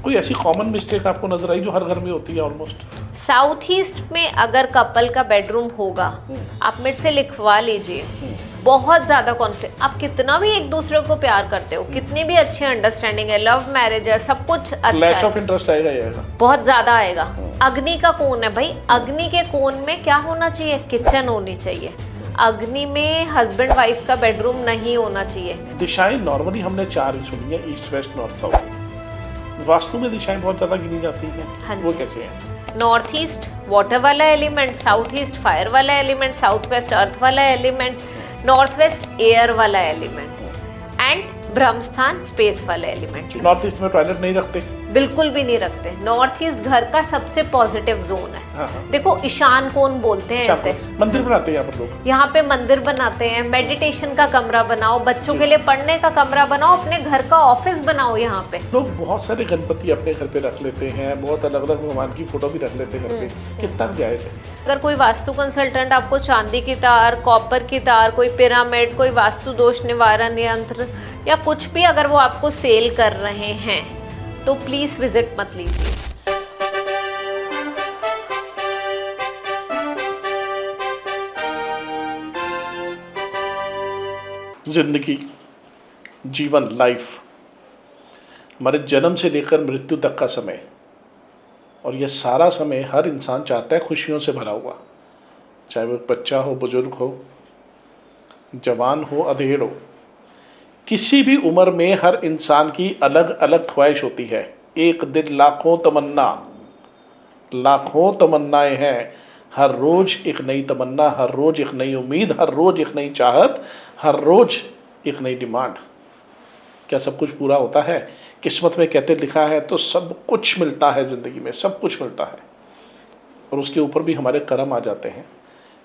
कोई ऐसी common mistake आपको नजर आई जो हर घर में होती है ऑलमोस्ट? साउथ ईस्ट में अगर कपल का बेडरूम होगा, आप मेरे से लिखवा लीजिए, बहुत ज्यादा कॉन्फ्लिक्ट। आप कितना भी एक दूसरे को प्यार करते हो, कितनी भी अच्छी अंडरस्टैंडिंग है, लव मैरिज है, सब कुछ अच्छा क्लैश है, ऑफ इंटरेस्ट आएगा ही आएगा, बहुत ज्यादा आएगा। अग्नि का कोण है भाई, अग्नि के कोण में क्या होना चाहिए? किचन होनी चाहिए। अग्नि में हस्बैंड वाइफ का बेडरूम नहीं होना चाहिए। दिशाएं नॉर्मली हमने 4 ही सुनी है, east west north south. Vastu में दिशाएं बहुत ज्यादा गिनी जाती हैं। हाँ वो जी। कैसे हैं? नॉर्थ ईस्ट वाटर वाला एलिमेंट, साउथ ईस्ट फायर वाला एलिमेंट, साउथ वेस्ट अर्थ वाला एलिमेंट, नॉर्थ वेस्ट एयर वाला एलिमेंट एंड ब्रह्म स्थान स्पेस वाला एलिमेंट। नॉर्थ ईस्ट में टॉयलेट नहीं रखते? बिल्कुल भी नहीं रखते। नॉर्थ ईस्ट घर का सबसे पॉजिटिव जोन है। हाँ, हाँ। देखो ईशान कोण बोलते हैं ऐसे। मंदिर बनाते हैं यहाँ पर लोग। यहाँ पे मंदिर बनाते हैं, मेडिटेशन का कमरा बनाओ, बच्चों के लिए पढ़ने का कमरा बनाओ, अपने घर का ऑफिस बनाओ। यहाँ पे लोग बहुत सारे गणपति अपने घर पे रख लेते हैं, बहुत अलग अलग भगवान की फोटो भी रख लेते हैं घर पे। कितना जायज है? अगर कोई वास्तु कंसल्टेंट आपको चांदी की तार, कॉपर की तार, कोई पिरामिड, कोई वास्तु दोष निवारण यंत्र या कुछ भी अगर वो आपको सेल कर रहे हैं तो प्लीज विजिट मत लीजिए। जिंदगी, जीवन, लाइफ, हमारे जन्म से लेकर मृत्यु तक का समय, और यह सारा समय हर इंसान चाहता है खुशियों से भरा हुआ। चाहे वो एक बच्चा हो, बुजुर्ग हो, जवान हो, अधेड़ हो, किसी भी उम्र में हर इंसान की अलग अलग ख्वाहिश होती है। एक दिन लाखों तमन्ना, लाखों तमन्नाएं हैं। हर रोज एक नई तमन्ना, हर रोज एक नई उम्मीद, हर रोज एक नई चाहत, हर रोज एक नई डिमांड। क्या सब कुछ पूरा होता है? किस्मत में कहते लिखा है तो सब कुछ मिलता है, ज़िंदगी में सब कुछ मिलता है, और उसके ऊपर भी हमारे कर्म आ जाते हैं।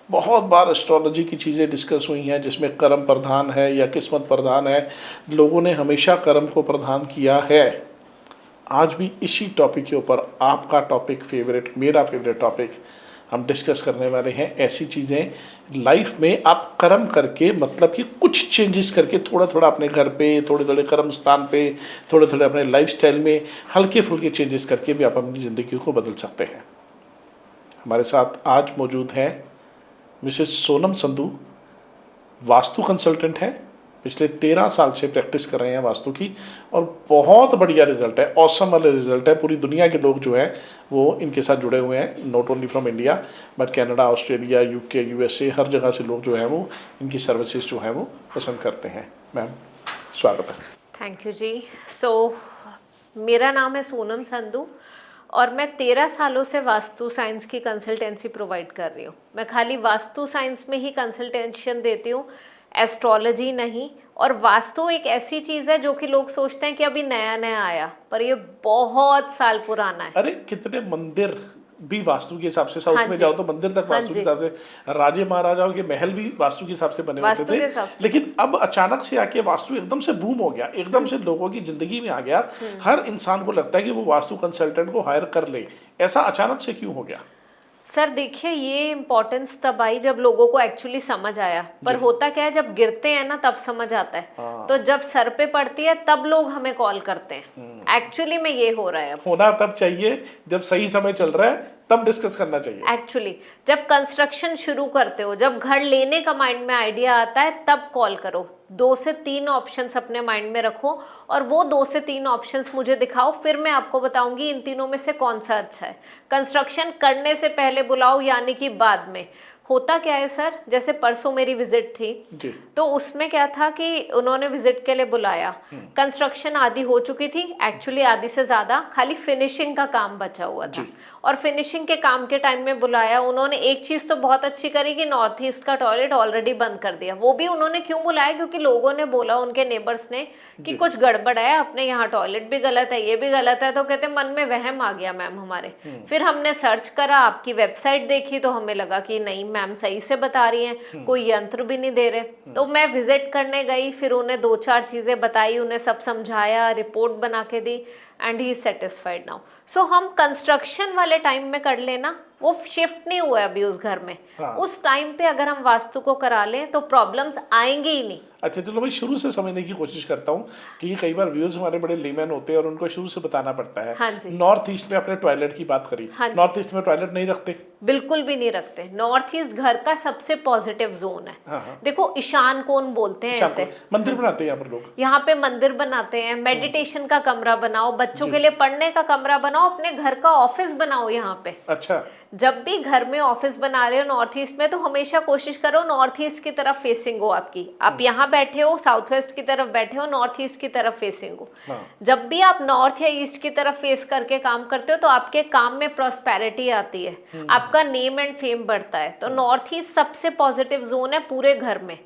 बहुत बार एस्ट्रोलॉजी की चीज़ें डिस्कस हुई हैं जिसमें कर्म प्रधान है या किस्मत प्रधान है। लोगों ने हमेशा कर्म को प्रधान किया है। आज भी इसी टॉपिक के ऊपर आपका टॉपिक फेवरेट, मेरा फेवरेट टॉपिक हम डिस्कस करने वाले हैं। ऐसी चीज़ें लाइफ में आप कर्म करके, मतलब कि कुछ चेंजेस करके, थोड़ा थोड़ा अपने घर पे, थोड़े थोड़े कर्म स्थान पे, थोड़े थोड़े अपने लाइफस्टाइल में हल्के फुल्के चेंजेस करके भी आप अपनी ज़िंदगी को बदल सकते हैं। हमारे साथ आज मौजूद हैं मिसेस सोनम संधू। वास्तु कंसल्टेंट हैं, पिछले 13 साल से प्रैक्टिस कर रहे हैं वास्तु की, और बहुत बढ़िया रिजल्ट है, ऑसम वाले रिजल्ट है। पूरी दुनिया के लोग जो हैं वो इनके साथ जुड़े हुए हैं, not only from India but Canada, Australia, UK, USA, हर जगह से लोग जो हैं वो इनकी सर्विसेज जो हैं वो पसंद करते हैं। मैम, स्वागत है। थैंक यू जी। मेरा नाम है सोनम संधू और मैं 13 सालों से वास्तु साइंस की कंसल्टेंसी प्रोवाइड कर रही हूँ। मैं खाली वास्तु साइंस में ही कंसल्टेशन देती हूँ, एस्ट्रोलॉजी नहीं। और वास्तु एक ऐसी चीज़ है जो कि लोग सोचते हैं कि अभी नया नया आया, पर ये बहुत साल पुराना है। अरे कितने मंदिर भी वास्तु के हिसाब से, साउथ हाँ में जी। जाओ तो मंदिर तक हाँ वास्तु के जी। हिसाब से, राजे महाराजाओं के महल भी वास्तु के हिसाब से बने होते वास्तु के थे। हिसाब से। लेकिन अब अचानक से आके वास्तु एकदम से बूम हो गया, एकदम से लोगों की जिंदगी में आ गया। हर इंसान को लगता है कि वो वास्तु कंसल्टेंट को हायर कर ले। ऐसा अचानक से क्यों हो गया? सर देखिए, ये इम्पोर्टेंस तब आई जब लोगों को एक्चुअली समझ आया, पर होता क्या है, जब गिरते हैं ना तब समझ आता है। तो जब सर पे पड़ती है तब लोग हमें कॉल करते हैं। एक्चुअली में ये हो रहा है। होना तब चाहिए जब सही समय चल रहा है, तब डिस्कस करना चाहिए। एक्चुअली जब कंस्ट्रक्शन शुरू करते हो, जब घर लेने का माइंड में आइडिया आता है, तब कॉल करो। 2 से 3 ऑप्शंस अपने माइंड में रखो और वो 2 से 3 ऑप्शंस मुझे दिखाओ, फिर मैं आपको बताऊंगी इन तीनों में से कौन सा अच्छा है। कंस्ट्रक्शन करने से पहले बुलाओ, यानी कि बाद में। होता क्या है सर, जैसे परसों मेरी विजिट थी जी। तो उसमें क्या था कि उन्होंने विजिट के लिए बुलाया। कंस्ट्रक्शन आधी हो चुकी थी, एक्चुअली आधी से ज्यादा, खाली फिनिशिंग का काम बचा हुआ था। और फिनिशिंग के काम के टाइम में बुलाया। उन्होंने एक चीज तो बहुत अच्छी करी कि नॉर्थ ईस्ट का टॉयलेट ऑलरेडी बंद कर दिया। वो भी उन्होंने क्यों बुलाया? क्योंकि लोगों ने बोला, उनके नेबर्स ने, कि कुछ गड़बड़ है, अपने यहाँ टॉयलेट भी गलत है, ये भी गलत है। तो कहते मन में वहम आ गया मैम हमारे। फिर हमने सर्च करा, आपकी वेबसाइट देखी, तो हमें लगा कि नहीं मैम सही से बता रही हैं, कोई यंत्र भी नहीं दे रहे। तो मैं विजिट करने गई, फिर उन्हें 2-4 चीजें बताई, उन्हें सब समझाया, रिपोर्ट बना के दी, and he is satisfied now. So हम कंस्ट्रक्शन वाले टाइम में कर लेना, वो शिफ्ट नहीं हुआ है अभी उस घर में, उस टाइम पे अगर हम वास्तु को करा लें तो प्रॉब्लम्स आएंगे ही नहीं। अच्छा चलो मैं शुरू से समझने की कोशिश करता हूँ कि कई बार व्यूअर्स हमारे बड़े लेमैन होते हैं और उनको शुरू से बताना पड़ता है। हाँ जी। नॉर्थ ईस्ट में आपने टॉयलेट की बात करी, हाँ जी। नॉर्थ ईस्ट में टॉयलेट नहीं रखते? बिल्कुल भी नहीं रखते। नॉर्थ ईस्ट घर का सबसे पॉजिटिव जोन है। हाँ। देखो ईशान कोण बोलते हैं ऐसे, मंदिर बनाते हैं यहाँ पर लोग, यहाँ पे मंदिर बनाते हैं, मेडिटेशन का कमरा बनाओ, बच्चों के लिए पढ़ने का कमरा बनाओ, अपने घर का ऑफिस बनाओ यहाँ पे। अच्छा, जब भी घर में ऑफिस बना रहे हो नॉर्थ ईस्ट में तो हमेशा कोशिश करो नॉर्थ ईस्ट की तरफ फेसिंग हो आपकी। आप यहाँ बैठे हो साउथ वेस्ट की तरफ बैठे हो, नॉर्थ ईस्ट की तरफ फेसिंग हो। जब भी आप नॉर्थ या ईस्ट की तरफ फेस करके काम करते हो तो आपके काम में प्रॉस्पेरिटी आती है, आपका नेम एंड फेम बढ़ता है। तो नॉर्थ ईस्ट सबसे पॉजिटिव जोन है पूरे घर में।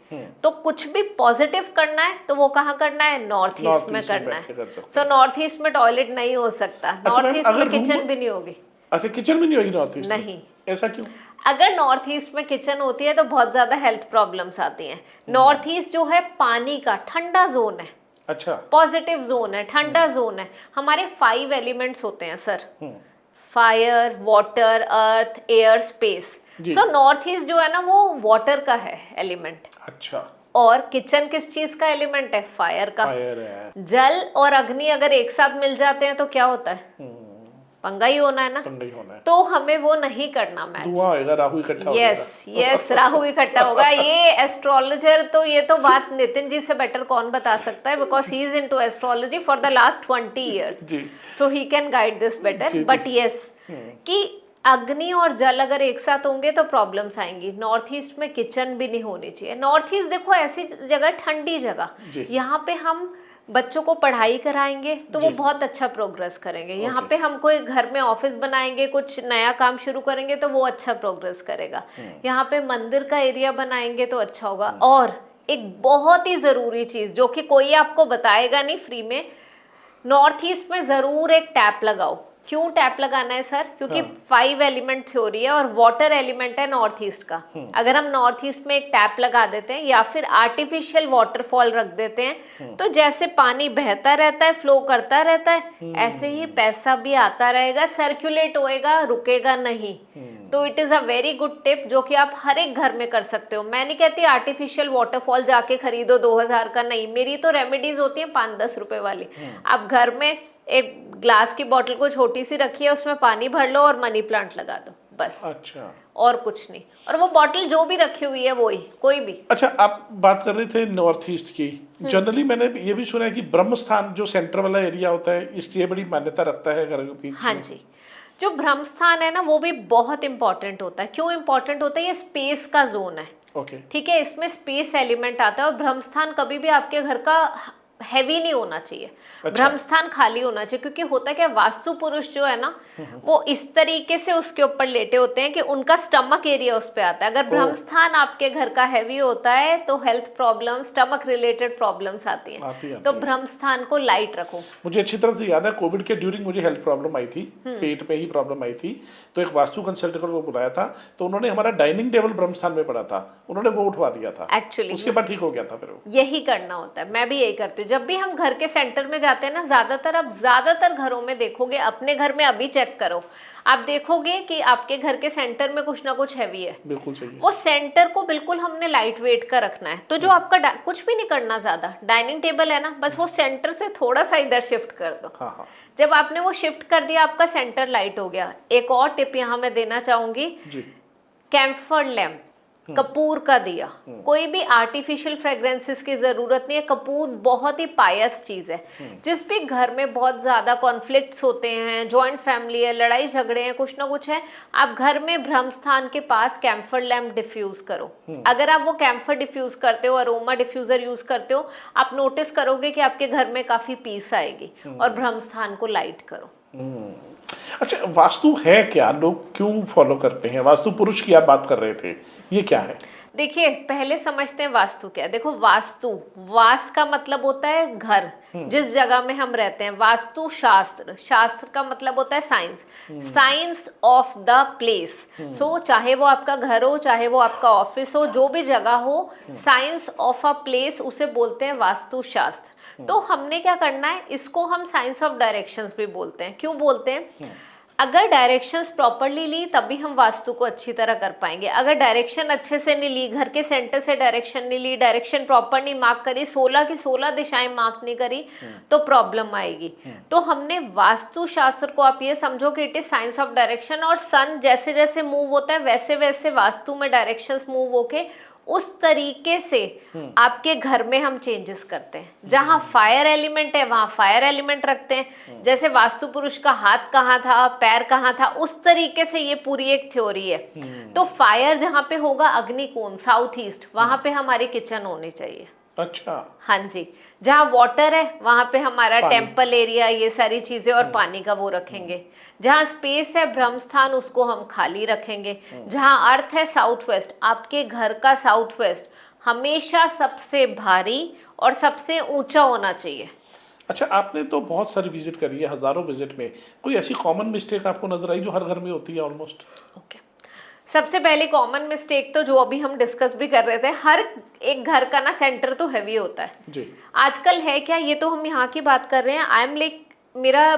तो कुछ भी पॉजिटिव करना है तो वो कहाँ करना है? नॉर्थ ईस्ट में करना है। सो नॉर्थ ईस्ट में टॉयलेट नहीं हो सकता, नॉर्थ ईस्ट में किचन भी नहीं होगी। अच्छा, किचन में नहीं होगी नॉर्थ ईस्ट? नहीं। ऐसा क्यों? अगर नॉर्थ ईस्ट में किचन होती है तो बहुत ज्यादा हेल्थ प्रॉब्लम्स आती हैं। नॉर्थ ईस्ट जो है पानी का ठंडा जोन है। अच्छा, पॉजिटिव जोन है, ठंडा जोन है। हमारे 5 एलिमेंट्स होते हैं sir, fire, water, earth, air, space. So north east जो है ना वो वाटर का है एलिमेंट। अच्छा, और किचन किस चीज का एलिमेंट है? फायर का। फायर है। जल और अग्नि अगर एक साथ मिल जाते हैं तो क्या होता है? पंगा ही होना है ना। पंगा ही होना है। तो हमें वो नहीं करना मैच। धुआं होएगा, राहु इकट्ठा होगा। यस राहु इकट्ठा होगा। ये एस्ट्रोलॉजर तो ये तो बात नितिन जी से बेटर कौन बता सकता है, because he is into astrology for the last 20 years, so he can guide this better. But yes कि अग्नि और जल अगर एक साथ होंगे तो प्रॉब्लम्स आएंगी। नॉर्थ ईस्ट में किचन भी नहीं होनी चाहिए। नॉर्थ ईस्ट देखो ऐसी जगह, ठंडी जगह, यहाँ पे हम बच्चों को पढ़ाई कराएंगे तो वो बहुत अच्छा प्रोग्रेस करेंगे। यहाँ पे हम कोई घर में ऑफिस बनाएंगे, कुछ नया काम शुरू करेंगे तो वो अच्छा प्रोग्रेस करेगा। यहाँ पे मंदिर का एरिया बनाएंगे तो अच्छा होगा। और एक बहुत ही ज़रूरी चीज़ जो कि कोई आपको बताएगा नहीं फ्री में, नॉर्थ ईस्ट में ज़रूर एक टैप लगाओ। क्यों टैप लगाना है सर? क्योंकि 5 एलिमेंट थ्योरी है और वाटर एलिमेंट है नॉर्थ ईस्ट का। अगर हम नॉर्थ ईस्ट में एक टैप लगा देते हैं या फिर आर्टिफिशियल वाटरफॉल रख देते हैं तो जैसे पानी बहता रहता है, फ्लो करता रहता है, ऐसे ही पैसा भी आता रहेगा, सर्कुलेट होएगा, रुकेगा नहीं। तो it is a very good tip जो कि आप हर एक घर में कर सकते हो। मैं नहीं कहती आर्टिफिशियल वाटरफॉल जाके खरीदो 2000 का, नहीं। मेरी तो रेमेडीज होती हैं 5-10 रुपए वाली। आप घर में एक ग्लास की बोतल को छोटी सी रखिए, उसमें पानी भर लो और मनी प्लांट लगा दो, बस। अच्छा, और कुछ नहीं। और वो बोतल जो भी रखी हुई है वो ही, कोई भी। अच्छा, आप बात कर रहे थे नॉर्थ ईस्ट की। जनरली मैंने ये भी सुना है कि ब्रह्म स्थान जो सेंटर वाला एरिया होता है इसकी बड़ी मान्यता रखता है घर के पीछे। हाँ जी, जो ब्रह्म स्थान है ना वो भी बहुत इंपॉर्टेंट होता है। क्यों इंपॉर्टेंट होता है? ये स्पेस का जोन है। ओके, ठीक है, इसमें स्पेस एलिमेंट आता है। और ब्रह्म स्थान कभी भी आपके घर का हैवी नहीं होना चाहिए। अच्छा। ब्रह्म स्थान खाली होना चाहिए, क्योंकि होता क्या, वास्तु पुरुष जो है ना वो इस तरीके से उसके ऊपर लेटे होते हैं कि उनका स्टमक एरिया उस पे आता है। अगर ब्रह्म स्थान आपके घर का हैवी होता है तो health problem, stomach related problems आती हैं। तो ब्रह्म स्थान को लाइट रखो। मुझे अच्छी तरह से याद है कोविड के ड्यूरिंग मुझे हेल्थ प्रॉब्लम आई थी, पेट में ही प्रॉब्लम आई थी, तो एक वास्तु कंसल्टेंट को बुलाया था तो उन्होंने हमारा डाइनिंग टेबल ब्रह्म स्थान में पड़ा था, उन्होंने वो उठवा दिया था। एक्चुअली उसके बाद ठीक हो गया था। फिर वो यही करना होता है, मैं भी यही करती हूँ। जब भी हम घर के सेंटर में जाते हैं ना, ज्यादातर घरों में देखोगे, अपने घर में अभी चेक करो, आप देखोगे कि आपके घर के सेंटर में कुछ ना कुछ हैवी है। बिल्कुल सही है। वो सेंटर को बिल्कुल हमने लाइट वेट का रखना है। तो जो आपका कुछ भी नहीं करना, ज्यादा डाइनिंग टेबल है ना, बस वो सेंटर से थोड़ा सा इधर शिफ्ट कर दो। हाँ। जब आपने वो शिफ्ट कर दिया, आपका सेंटर लाइट हो गया। एक और टिप यहाँ मैं देना चाहूंगी, कैम्फर लैम्प, कपूर का दिया। कोई भी आर्टिफिशियल फ्रेग्रेंसेस की जरूरत नहीं है। कपूर बहुत ही पायस चीज है। जिस भी घर में बहुत ज्यादा कॉन्फ्लिक्ट्स होते हैं, जॉइंट फैमिली है, लड़ाई झगड़े हैं, कुछ ना कुछ है, आप घर में ब्रह्म स्थान के पास कैम्फर लैम्प डिफ्यूज करो। अगर आप वो कैम्फर डिफ्यूज करते हो, अरोमा डिफ्यूजर यूज करते हो, आप नोटिस करोगे कि आपके घर में काफी पीस आएगी। और ब्रह्म स्थान को लाइट करो। अच्छा, वास्तु है क्या, लोग क्यों फॉलो करते हैं? वास्तु पुरुष की आप बात कर रहे थे, ये क्या है? देखिए पहले समझते हैं वास्तु क्या है। देखो वास्तु, वास का मतलब होता है घर, जिस जगह में हम रहते हैं। वास्तु शास्त्र, शास्त्र का मतलब होता है science, science of the place. So चाहे वो आपका घर हो, चाहे वो आपका ऑफिस हो, जो भी जगह हो, साइंस ऑफ अ प्लेस उसे बोलते हैं वास्तु शास्त्र। तो हमने क्या करना है, इसको हम साइंस ऑफ डायरेक्शंस भी बोलते हैं। क्यों बोलते हैं? अगर डायरेक्शंस प्रॉपरली ली तभी हम वास्तु को अच्छी तरह कर पाएंगे। अगर डायरेक्शन अच्छे से नहीं ली, घर के सेंटर से डायरेक्शन नहीं ली, डायरेक्शन प्रॉपर नहीं मार्क करी, 16 की 16 दिशाएं मार्क नहीं करी, तो प्रॉब्लम आएगी। तो हमने वास्तु शास्त्र को, आप ये समझो कि it is science of direction, और सन जैसे जैसे मूव होता है वैसे वैसे वास्तु में डायरेक्शंस मूव होके उस तरीके से आपके घर में हम चेंजेस करते हैं। जहां फायर एलिमेंट है वहां फायर एलिमेंट रखते हैं। जैसे वास्तु पुरुष का हाथ कहाँ था, पैर कहाँ था, उस तरीके से ये पूरी एक थ्योरी है। तो फायर जहां पे होगा, अग्निकोण साउथ ईस्ट, वहां पे हमारी किचन होनी चाहिए। अच्छा। हाँ जी। जहाँ वाटर है वहां पे हमारा टेम्पल एरिया, ये सारी चीजें, और पानी का वो रखेंगे। जहाँ स्पेस है, ब्रह्म स्थान, उसको हम खाली रखेंगे। जहाँ अर्थ है, साउथ वेस्ट, आपके घर का साउथ वेस्ट हमेशा सबसे भारी और सबसे ऊंचा होना चाहिए। अच्छा, आपने तो बहुत सारी विजिट करी है, हजारों विजिट में, कोई ऐसी कॉमन मिस्टेक आपको नजर आई जो हर घर में होती है ऑलमोस्ट? ओके, सबसे पहले कॉमन मिस्टेक तो जो अभी हम डिस्कस भी कर रहे थे, हर एक घर का ना सेंटर तो हैवी होता है जी। आजकल। है क्या, ये तो हम यहाँ की बात कर रहे हैं। आई एम लाइक, मेरा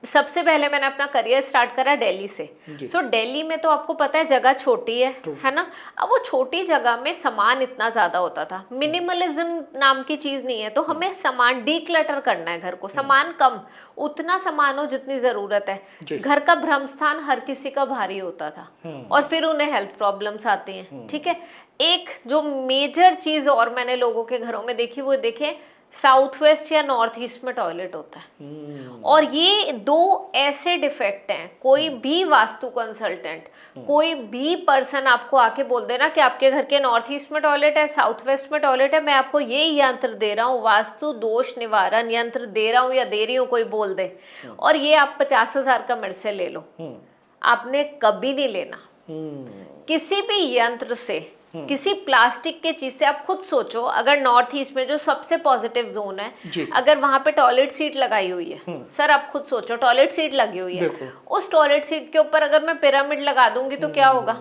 सबसे पहले मैंने अपना करियर स्टार्ट करा दिल्ली से। सो दिल्ली में तो आपको पता है जगह छोटी है ना। अब वो छोटी जगह में सामान इतना ज्यादा होता था, मिनिमलिज्म नाम की चीज नहीं है। तो हमें सामान डीक्लटर करना है, घर को सामान कम, उतना सामान हो जितनी जरूरत है। घर का भ्रम स्थान हर किसी का भारी होता था, और फिर उन्हें हेल्थ प्रॉब्लम्स आती हैं। ठीक है, एक जो मेजर चीज और मैंने लोगों के घरों में देखी, वो देखे साउथ वेस्ट या नॉर्थ ईस्ट में टॉयलेट होता है। और ये दो ऐसे डिफेक्ट हैं, कोई भी वास्तु कंसल्टेंट, कोई भी पर्सन आपको आके बोल देना कि आपके घर के नॉर्थ ईस्ट में टॉयलेट है, साउथ वेस्ट में टॉयलेट है, मैं आपको ये यंत्र दे रहा हूँ, वास्तु दोष निवारण यंत्र दे रहा हूँ या दे रही हूँ, कोई बोल दे, और ये आप 50,000 का मेरे से ले लो, आपने कभी नहीं लेना। किसी भी यंत्र से, किसी प्लास्टिक के चीज से, आप खुद सोचो, अगर नॉर्थ ईस्ट में जो सबसे पॉजिटिव जोन है, अगर वहां पे टॉयलेट सीट लगाई हुई है, सर आप खुद सोचो, टॉयलेट सीट लगी हुई है, उस टॉयलेट सीट के ऊपर अगर मैं पिरामिड लगा दूंगी तो क्या होगा?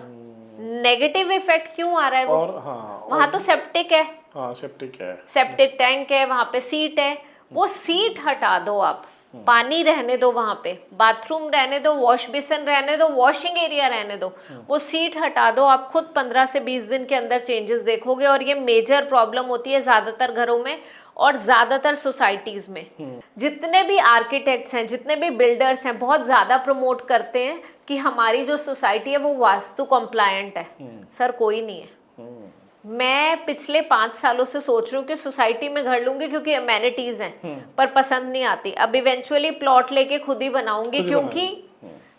नेगेटिव इफेक्ट क्यों आ रहा है? वो वहां तो सेप्टिक है, सेप्टिक है, सेप्टिक टैंक है, वहां पे सीट है, वो सीट हटा दो आप, पानी रहने दो वहां पे, बाथरूम रहने दो, वॉश बेसिन रहने दो, वॉशिंग एरिया रहने दो, वो सीट हटा दो। आप खुद 15 से 20 दिन के अंदर चेंजेस देखोगे। और ये मेजर प्रॉब्लम होती है ज्यादातर घरों में और ज्यादातर सोसाइटीज में। जितने भी आर्किटेक्ट्स हैं, जितने भी बिल्डर्स हैं, बहुत ज्यादा प्रमोट करते हैं कि हमारी जो सोसाइटी है वो वास्तु कंप्लायंट है। सर कोई नहीं है। मैं पिछले 5 सालों से सोच रही हूँ कि सोसाइटी में घर लूंगी क्योंकि अमेनिटीज हैं, पर पसंद नहीं आती। अब इवेंचुअली प्लॉट लेके खुद ही बनाऊंगी क्योंकि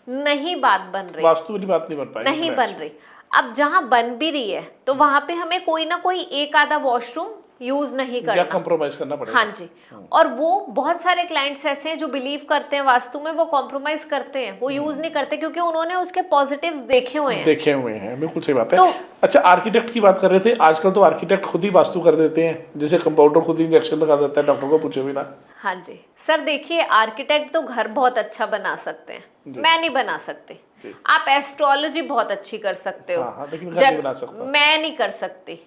नहीं बात बन रही, वास्तु वाली बात नहीं बन पाई, नहीं बन रही। अब जहाँ बन भी रही है तो वहां पे हमें कोई ना कोई एक आधा वॉशरूम यूज नहीं करना, या कंप्रोमाइज करना पड़ेगा। हाँ जी। और वो बहुत सारे क्लाइंट्स ऐसे हैं जो बिलीव करते हैं वास्तु में, वो कॉम्प्रोमाइज करते हैं, वो यूज नहीं करते क्योंकि उन्होंने उसके पॉजिटिव्स देखे हुए हैं। बिल्कुल सही बात है। तो अच्छा, आर्किटेक्ट की बात कर रहे थे, आजकल तो आर्किटेक्ट खुद ही वास्तु कर देते हैं, जैसे कंपाउंडर खुद ही इंजेक्शन लगा देता है, डॉक्टर को पूछे बिना। हाँ जी सर, देखिए आर्किटेक्ट तो घर बहुत अच्छा बना सकते हैं, मैं नहीं बना सकती। आप एस्ट्रोलॉजी बहुत अच्छी कर सकते हो, मैं नहीं कर सकती।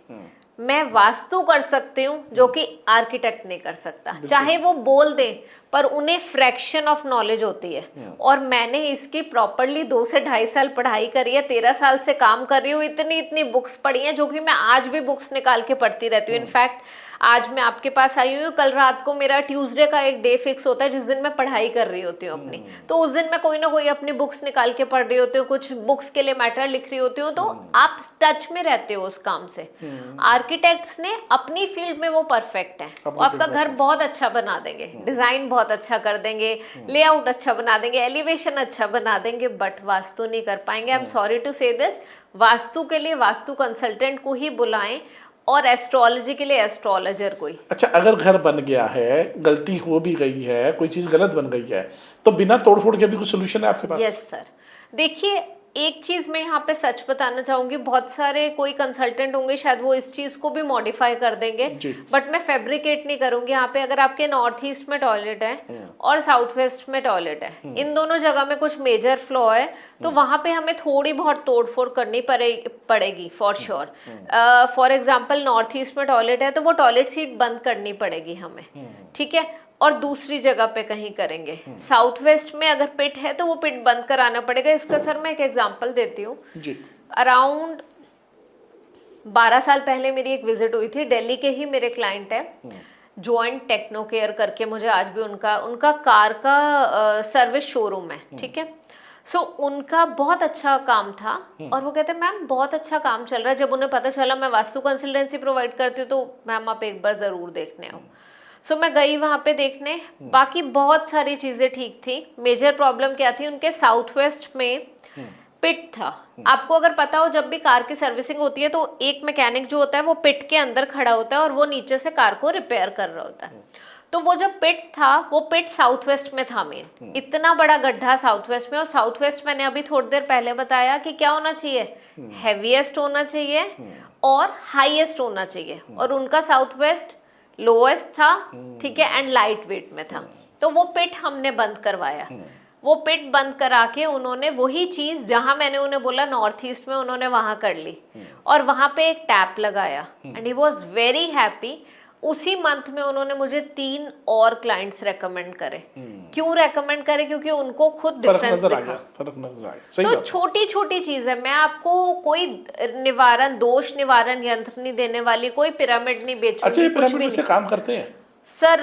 मैं वास्तु कर सकती हूँ जो कि आर्किटेक्ट नहीं कर सकता, चाहे वो बोल दे, पर उन्हें फ्रैक्शन ऑफ नॉलेज होती है। और मैंने इसकी प्रॉपरली 2 से 2.5 साल पढ़ाई करी है, 13 साल से काम कर रही हूँ, इतनी बुक्स पढ़ी हैं, जो कि मैं आज भी बुक्स निकाल के पढ़ती रहती हूँ। इनफैक्ट आज मैं आपके पास आई हूँ, कल रात को मेरा ट्यूसडे का एक डे फिक्स होता है जिस दिन मैं पढ़ाई कर रही होती हूँ अपनी, तो उस दिन मैं कोई ना कोई अपनी बुक्स निकाल के पढ़ रही होती हूँ, कुछ बुक्स के लिए मैटर लिख रही होती हूँ। तो आप टच में रहते हो उस काम से। आर्किटेक्ट्स ने अपनी फील्ड में वो परफेक्ट है, वो आपका घर बहुत अच्छा बना देंगे, डिजाइन बहुत अच्छा कर देंगे, लेआउट अच्छा बना देंगे, एलिवेशन अच्छा बना देंगे, बट वास्तु नहीं कर पाएंगे। आई एम सॉरी टू से दिस। वास्तु के लिए वास्तु कंसल्टेंट को ही बुलाएं और एस्ट्रोलॉजी के लिए एस्ट्रोलॉजर कोई। अच्छा, अगर घर बन गया है, गलती हो भी गई है, कोई चीज़ गलत बन गई है, तो बिना तोड़फोड़ के भी कुछ सोल्यूशन है आपके पास? Yes sir. देखिए, एक चीज मैं यहाँ पे सच बताना चाहूंगी, बहुत सारे कोई कंसल्टेंट होंगे शायद वो इस चीज को भी मॉडिफाई कर देंगे, बट मैं फैब्रिकेट नहीं करूंगी यहाँ पे। अगर आपके नॉर्थ ईस्ट में टॉयलेट है और साउथ वेस्ट में टॉयलेट है, इन दोनों जगह में कुछ मेजर फ्लॉ है, तो वहां पे हमें थोड़ी बहुत तोड़फोड़ करनी पड़ेगी for sure. For example north east में टॉयलेट है तो वो टॉयलेट सीट बंद करनी पड़ेगी हमें, ठीक है, और दूसरी जगह पे कहीं करेंगे। साउथ वेस्ट में अगर पिट है तो वो पिट बंद कराना पड़ेगा। इसका सर मैं एक एग्जांपल देती हूँ। अराउंड 12 साल पहले मेरी एक विजिट हुई थी, दिल्ली के ही मेरे क्लाइंट है जॉइंट टेक्नो केयर करके, मुझे आज भी उनका कार का सर्विस शोरूम है, ठीक है। सो उनका बहुत अच्छा काम था और वो कहते हैं मैम बहुत अच्छा काम चल रहा है। जब उन्हें पता चला मैं वास्तु कंसल्टेंसी प्रोवाइड करती हूँ तो मैम आप एक बार ज़रूर देखने आओ। सो मैं गई वहाँ पे देखने, बाकी बहुत सारी चीज़ें ठीक थी। मेजर प्रॉब्लम क्या थी, उनके साउथ वेस्ट में पिट था। आपको अगर पता हो जब भी कार की सर्विसिंग होती है तो एक मैकेनिक जो होता है वो पिट के अंदर खड़ा होता है और वो नीचे से कार को रिपेयर कर रहा होता है। तो वो जब पिट था वो पिट साउथ वेस्ट में था मेन, इतना बड़ा गड्ढा साउथ वेस्ट में। और साउथ वेस्ट मैंने अभी थोड़ी देर पहले बताया कि क्या होना चाहिए, हैवीएस्ट होना चाहिए और हाईएस्ट होना चाहिए, और उनका साउथ वेस्ट लोएस्ट था, ठीक है, एंड लाइट वेट में था। तो वो पिट हमने बंद करवाया। वो पिट बंद करा के उन्होंने वही चीज जहां मैंने उन्हें बोला नॉर्थ ईस्ट में, उन्होंने वहां कर ली और वहां पे एक टैप लगाया and he was very happy. उसी मंथ में उन्होंने मुझे 3 और क्लाइंट्स रेकमेंड करे। क्यों रेकमेंड करे? क्योंकि उनको खुद डिफरेंस दिखा। फर्क नजर आया। तो छोटी छोटी चीज है। मैं आपको कोई निवारण, दोष निवारण यंत्र नहीं देने वाली, कोई पिरामिड नहीं बेचूंगी। अच्छा, ये पिरामिड से काम करते हैं? सर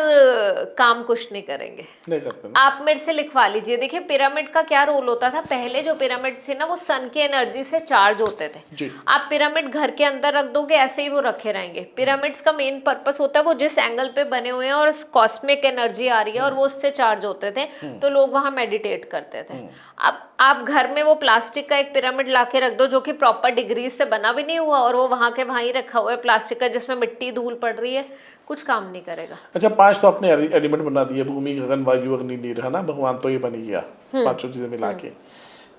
काम कुछ नहीं करेंगे, नहीं करते। आप मेरे से लिखवा लीजिए। देखिए पिरामिड का क्या रोल होता था, पहले जो पिरामिड थे ना वो सन की एनर्जी से चार्ज होते थे। आप पिरामिड घर के अंदर रख दोगे ऐसे ही वो रखे रहेंगे। पिरामिड्स का मेन पर्पस होता है वो जिस एंगल पे बने हुए हैं और कॉस्मिक एनर्जी आ रही है और वो उससे चार्ज होते थे, तो लोग वहां मेडिटेट करते थे। अब आप घर में वो प्लास्टिक का एक पिरामिड ला के रख दो जो कि प्रॉपर डिग्री से बना भी नहीं हुआ और वो वहां के वहां ही रखा हुआ है प्लास्टिक का, जिसमें मिट्टी धूल पड़ रही है, कुछ काम नहीं करेगा। अच्छा, 5 तो आपने एलिमेंट बना दिए, भूमि गगन वायु अग्नि नीर, है ना, भगवान तो ये बन गया 5 चीजें मिला के।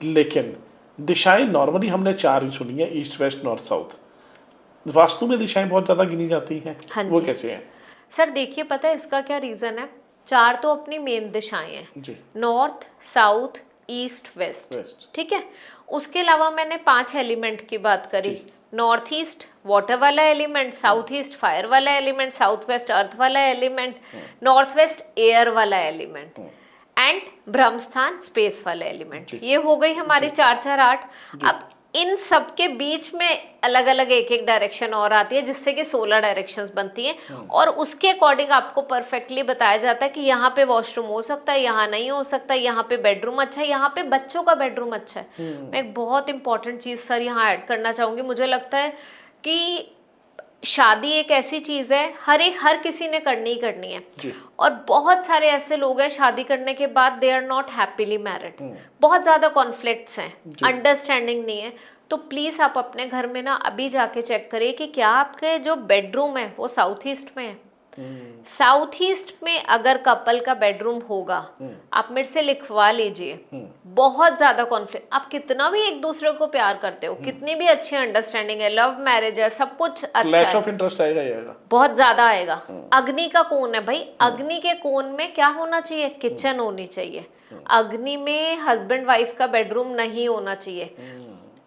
लेकिन दिशाएं नॉर्मली हमने 4 ही सुनी है, east west north south. Vastu में दिशाएं बहुत ज्यादा गिनी जाती हैं। वो कैसे हैं? सर देखिए, पता है इसका क्या रीजन है? 4 तो अपनी मेन दिशाएं हैं, नॉर्थ साउथ ईस्ट वेस्ट, ठीक है। उसके अलावा मैंने 5 एलिमेंट की बात करी। नॉर्थ ईस्ट वाटर वाला एलिमेंट, साउथ ईस्ट फायर वाला एलिमेंट, साउथ वेस्ट अर्थ वाला एलिमेंट, नॉर्थ वेस्ट एयर वाला एलिमेंट एंड ब्रह्मस्थान स्पेस वाला एलिमेंट। ये हो गई हमारी 4-4-8। अब इन सब के बीच में अलग अलग एक डायरेक्शन और आती है जिससे कि 16 डायरेक्शंस बनती हैं और उसके अकॉर्डिंग आपको परफेक्टली बताया जाता है कि यहाँ पे वॉशरूम हो सकता है, यहाँ नहीं हो सकता, यहाँ पे बेडरूम अच्छा है, यहाँ पे बच्चों का बेडरूम अच्छा है। मैं एक बहुत इंपॉर्टेंट चीज सर यहाँ ऐड करना चाहूंगी। मुझे लगता है कि शादी एक ऐसी चीज है हर किसी ने करनी ही करनी है और बहुत सारे ऐसे लोग हैं शादी करने के बाद they are not happily married. बहुत ज्यादा कॉन्फ्लिक्ट्स हैं, अंडरस्टैंडिंग नहीं है। तो प्लीज आप अपने घर में ना अभी जाके चेक करिए कि क्या आपके जो बेडरूम है वो साउथ ईस्ट में है। साउथ ईस्ट में अगर कपल का बेडरूम होगा, आप मेरे से लिखवा लीजिए, बहुत ज्यादा कॉन्फ्लिक्ट। आप कितना भी एक दूसरे को प्यार करते हो, कितनी भी अच्छी अंडरस्टैंडिंग है, लव मैरिज है, सब कुछ अच्छा है, क्लैश ऑफ इंटरेस्ट आएगा, बहुत ज्यादा आएगा। अग्नि का कोण है भाई, अग्नि के कोण में क्या होना चाहिए? किचन होनी चाहिए। अग्नि में हस्बैंड वाइफ का बेडरूम नहीं होना चाहिए।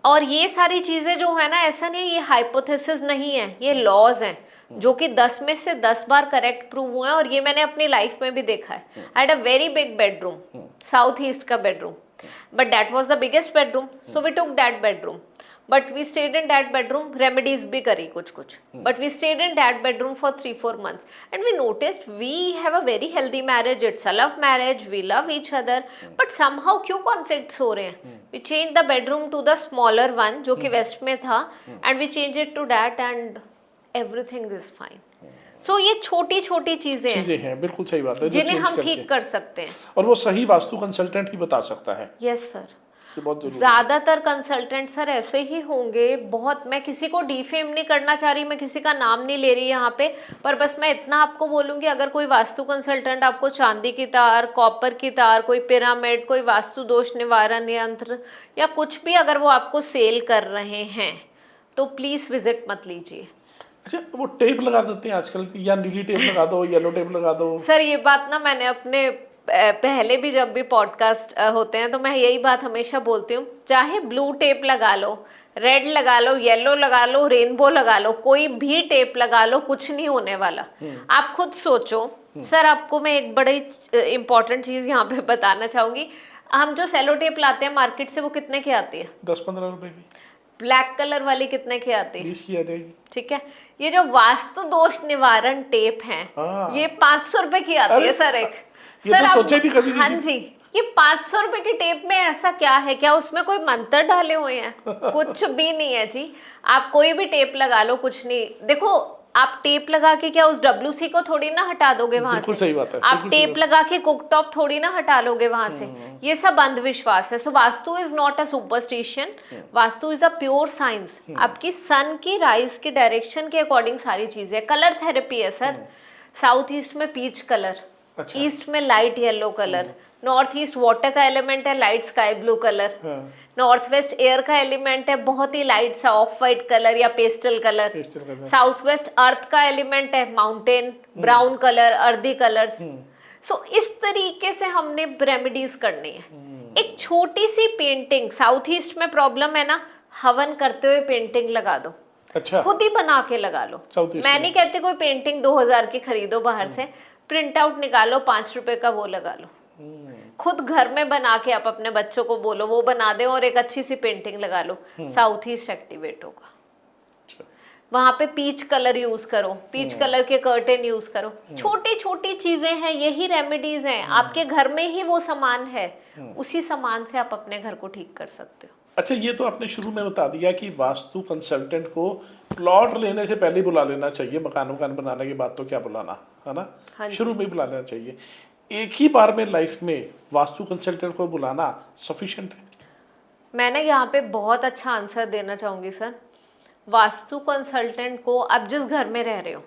और ये सारी चीजें जो है ना, ऐसा नहीं, ये हाइपोथेसिस नहीं है, ये लॉज हैं जो कि 10 में से 10 बार करेक्ट प्रूव हुए हैं और ये मैंने अपनी लाइफ में भी देखा है। I had a very big bedroom, south east का bedroom, but that was the biggest bedroom, so we took that bedroom, but we stayed in that bedroom. Remedies भी करी कुछ, but we stayed in that bedroom for 3-4 months and we noticed we have a very healthy marriage, it's a love marriage, we love each other, but somehow क्यों conflicts हो रहे हैं? We change the bedroom to the smaller one जो कि west में था and we change it to that and everything is fine. So ये छोटी छोटी चीजें हैं, बिल्कुल सही बात है, जिन्हें हम ठीक कर सकते हैं और वो सही वास्तु कंसल्टेंट ही बता सकता है। Yes sir. ये बहुत जरूरी है। ज्यादातर कंसल्टेंट सर ऐसे ही होंगे, बहुत, मैं किसी को डिफेम नहीं करना चाह रही, मैं किसी का नाम नहीं ले रही यहाँ पे, पर बस मैं इतना आपको बोलूंगी, अगर कोई वास्तु कंसल्टेंट आपको चांदी की तार, कॉपर की तार, कोई पिरामिड, कोई वास्तु दोष निवारण यंत्र या कुछ भी अगर वो आपको सेल कर रहे हैं तो प्लीज विजिट मत लीजिए। अच्छा, वो टेप लगा देते हैं आजकल की, या नीली टेप लगा दो, येलो टेप लगा दो। सर ये बात ना मैंने अपने पहले भी जब भी पॉडकास्ट होते हैं तो मैं यही बात हमेशा बोलती हूँ, चाहे ब्लू टेप लगा लो, रेड लगा लो, येलो लगा लो, रेनबो लगा लो, कोई भी टेप लगा लो, कुछ नहीं होने वाला। आप खुद सोचो सर, आपको मैं एक बड़ी इंपॉर्टेंट चीज यहाँ पे बताना चाहूंगी, हम जो सेलो टेप लाते हैं मार्केट से वो कितने की आती है? 10-15 रुपए की। ब्लैक कलर वाली कितने की आती है? 20 की आ जाएगी। ठीक है, ये जो वास्तु दोष निवारण टेप है ये 500 रुपए की आती है सर एक। ये सर तो आप, सोचा ही नहीं कभी हाँ किसी। जी, ये 500 रुपए की टेप में ऐसा क्या है? क्या उसमें कोई मंत्र डाले हुए हैं? कुछ भी नहीं है जी। आप कोई भी टेप लगा लो, कुछ नहीं। देखो, आप टेप लगा के क्या उस WC को थोड़ी ना हटा दोगे वहां बिल्कुल से? सही बात है, आप बिल्कुल सही टेप लगा के कुकटॉप थोड़ी ना हटा लोगे वहां से। ये सब अंधविश्वास है। So vastu is not a superstition, vastu is a pure science. आपकी सन की राइज की डायरेक्शन के अकॉर्डिंग सारी चीजें। कलर थेरेपी है सर। साउथ ईस्ट में पीच कलर, अच्छा। ईस्ट में light yellow colour, north east water का एलिमेंट है, लाइट स्काई ब्लू कलर, हाँ। नॉर्थ वेस्ट एयर का एलिमेंट है, बहुत ही लाइट सा ऑफ वाइट कलर या pastel colour, pastel colour. South west earth का एलिमेंट है, mountain, brown colour, earthy colours. So इस तरीके से हमने रेमेडीज करनी है। एक छोटी सी पेंटिंग, साउथ ईस्ट में प्रॉब्लम है ना, हवन करते हुए पेंटिंग लगा दो, अच्छा, खुद ही बना के लगा लो। साउथ ईस्ट मैं में। नहीं कहती कोई पेंटिंग 2000 की खरीदो बाहर से, प्रिंट आउट निकालो, 5 रुपए का वो लगा लो, खुद घर में बना के आप अपने बच्चों को बोलो वो बना दे और एक अच्छी सी पेंटिंग लगा लो, साउथ ईस्ट एक्टिवेट होगा। अच्छा। वहां पे पीच कलर यूज करो, पीच कलर के कर्टेन यूज करो। छोटी छोटी चीजें हैं, यही रेमेडीज हैं। आपके घर में ही वो सामान है, उसी सामान से आप अपने घर को ठीक कर सकते हो। अच्छा, ये तो आपने शुरू में बता दिया कि वास्तु कंसल्टेंट को प्लॉट लेने से पहले ही बुला लेना चाहिए, मकान बनाने के बाद तो क्या बुलाना, है ना? हाँ जी। शुरू में ही बुला लेना चाहिए। एक ही बार में लाइफ में वास्तु कंसल्टेंट को बुलाना सफिशिएंट है? मैंने यहाँ पे बहुत अच्छा आंसर देना चाहूंगी सर। वास्तु कंसल्टेंट को, आप जिस घर में रह रहे हो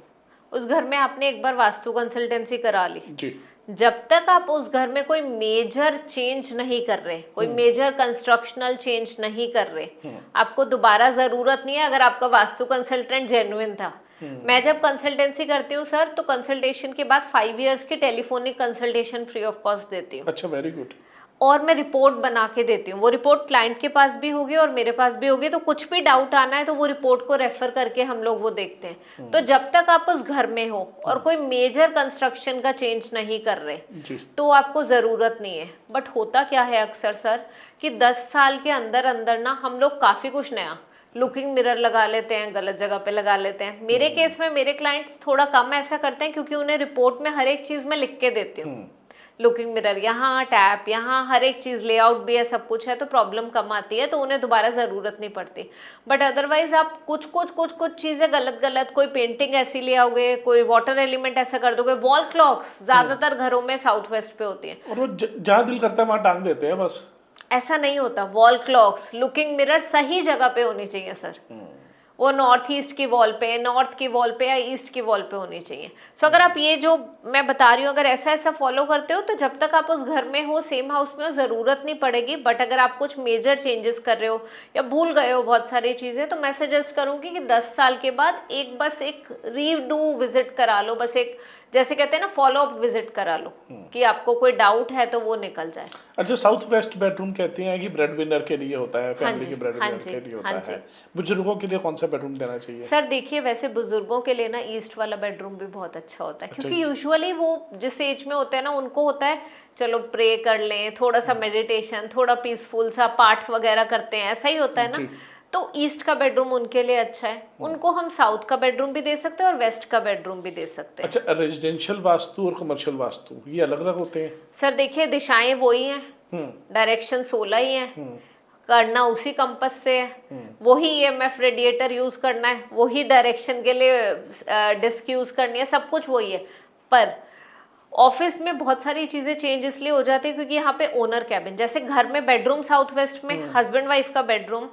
उस घर में आपने एक बार वास्तु कंसल्टेंसी करा ली, जी। जब तक आप उस घर में कोई मेजर चेंज नहीं कर रहे, कोई मेजर कंस्ट्रक्शनल चेंज नहीं कर रहे, आपको दोबारा जरूरत नहीं है। अगर आपका वास्तु कंसल्टेंट जेन्युइन था, मैं जब कंसल्टेंसी करती हूँ सर तो कंसल्टेशन के बाद 5 इयर्स की telephonic consultation free of cost देती हूँ। अच्छा, वेरी गुड। और मैं रिपोर्ट बना के देती हूँ। वो रिपोर्ट क्लाइंट के पास भी होगी और मेरे पास भी होगी, तो कुछ भी डाउट आना है तो वो रिपोर्ट को रेफर करके हम लोग वो देखते हैं। तो जब तक आप उस घर में हो और कोई मेजर कंस्ट्रक्शन का चेंज नहीं कर रहे जी। तो आपको ज़रूरत नहीं है। बट होता क्या है अक्सर सर कि 10 साल के अंदर अंदर ना हम लोग काफ़ी कुछ नया, लुकिंग मिरर लगा लेते हैं, गलत जगह पे लगा लेते हैं। मेरे केस में मेरे क्लाइंट्स थोड़ा कम ऐसा करते हैं क्योंकि उन्हें रिपोर्ट में हर एक चीज़ मैं लिख के देती हूँ। लुकिंग मिरर यहाँ, टैप यहाँ, हर एक चीज़, लेआउट भी है, सब कुछ है, तो प्रॉब्लम कम आती है, तो उन्हें दोबारा ज़रूरत नहीं पड़ती। बट अदरवाइज आप कुछ चीज़ें गलत, कोई पेंटिंग ऐसी ले आओगे, कोई वाटर एलिमेंट ऐसा कर दोगे। वॉल क्लॉक्स ज़्यादातर घरों में साउथ वेस्ट पे होती है, और वो जहाँ दिल करता है वहाँ टांग देते हैं बस। ऐसा नहीं होता। वॉल क्लॉक्स, लुकिंग मिरर सही जगह पे होनी चाहिए सर। वो नॉर्थ ईस्ट की वॉल पे, नॉर्थ की वॉल पे या ईस्ट की वॉल पे होनी चाहिए। सो अगर आप ये जो मैं बता रही हूँ अगर ऐसा फॉलो करते हो तो जब तक आप उस घर में हो, सेम हाउस में हो, ज़रूरत नहीं पड़ेगी। बट अगर आप कुछ मेजर चेंजेस कर रहे हो या भूल गए हो बहुत सारी चीज़ें, तो मैं सजेस्ट करूँगी कि 10 साल के बाद बस एक रीडू विजिट करा लो, बस एक, जैसे कहते हैं ना, फॉलो अप विजिट करा लो कि आपको कोई डाउट है तो वो निकल जाए। अच्छा, साउथ वेस्ट बेडरूम कहते हैं कि ब्रेड विनर के लिए होता है, फैमिली के ब्रेड हाँ विनर जी, के लिए हाँ होता जी। है। बुजुर्गों के लिए कौन सा बेडरूम देना चाहिए? सर देखिए, वैसे बुजुर्गों के लिए ना ईस्ट वाला बेडरूम भी बहुत अच्छा होता है, क्योंकि यूजुअली वो जिस एज में होते हैं ना उनको होता है चलो प्रे कर लें, थोड़ा सा मेडिटेशन, थोड़ा पीसफुल सा पाठ वगैरह करते हैं, ऐसा ही होता है ना। तो ईस्ट का बेडरूम उनके लिए अच्छा है। उनको हम साउथ का बेडरूम भी दे सकते हैं और वेस्ट का बेडरूम भी दे सकते हैं। अच्छा, रेजिडेंशियल वास्तु और कमर्शियल वास्तु ये अलग अलग होते हैं? सर देखिए, दिशाएं वही हैं, डायरेक्शन 16 ही है, करना उसी कंपस से है, वही EMF रेडिएटर यूज करना है, वही डायरेक्शन के लिए डिस्क यूज करनी है, सब कुछ वही है। पर ऑफिस में बहुत सारी चीजें चेंज इसलिए हो जाती है क्योंकि यहाँ पे ओनर कैबिन, जैसे घर में बेडरूम साउथ वेस्ट में, हस्बैंड वाइफ का बेडरूम,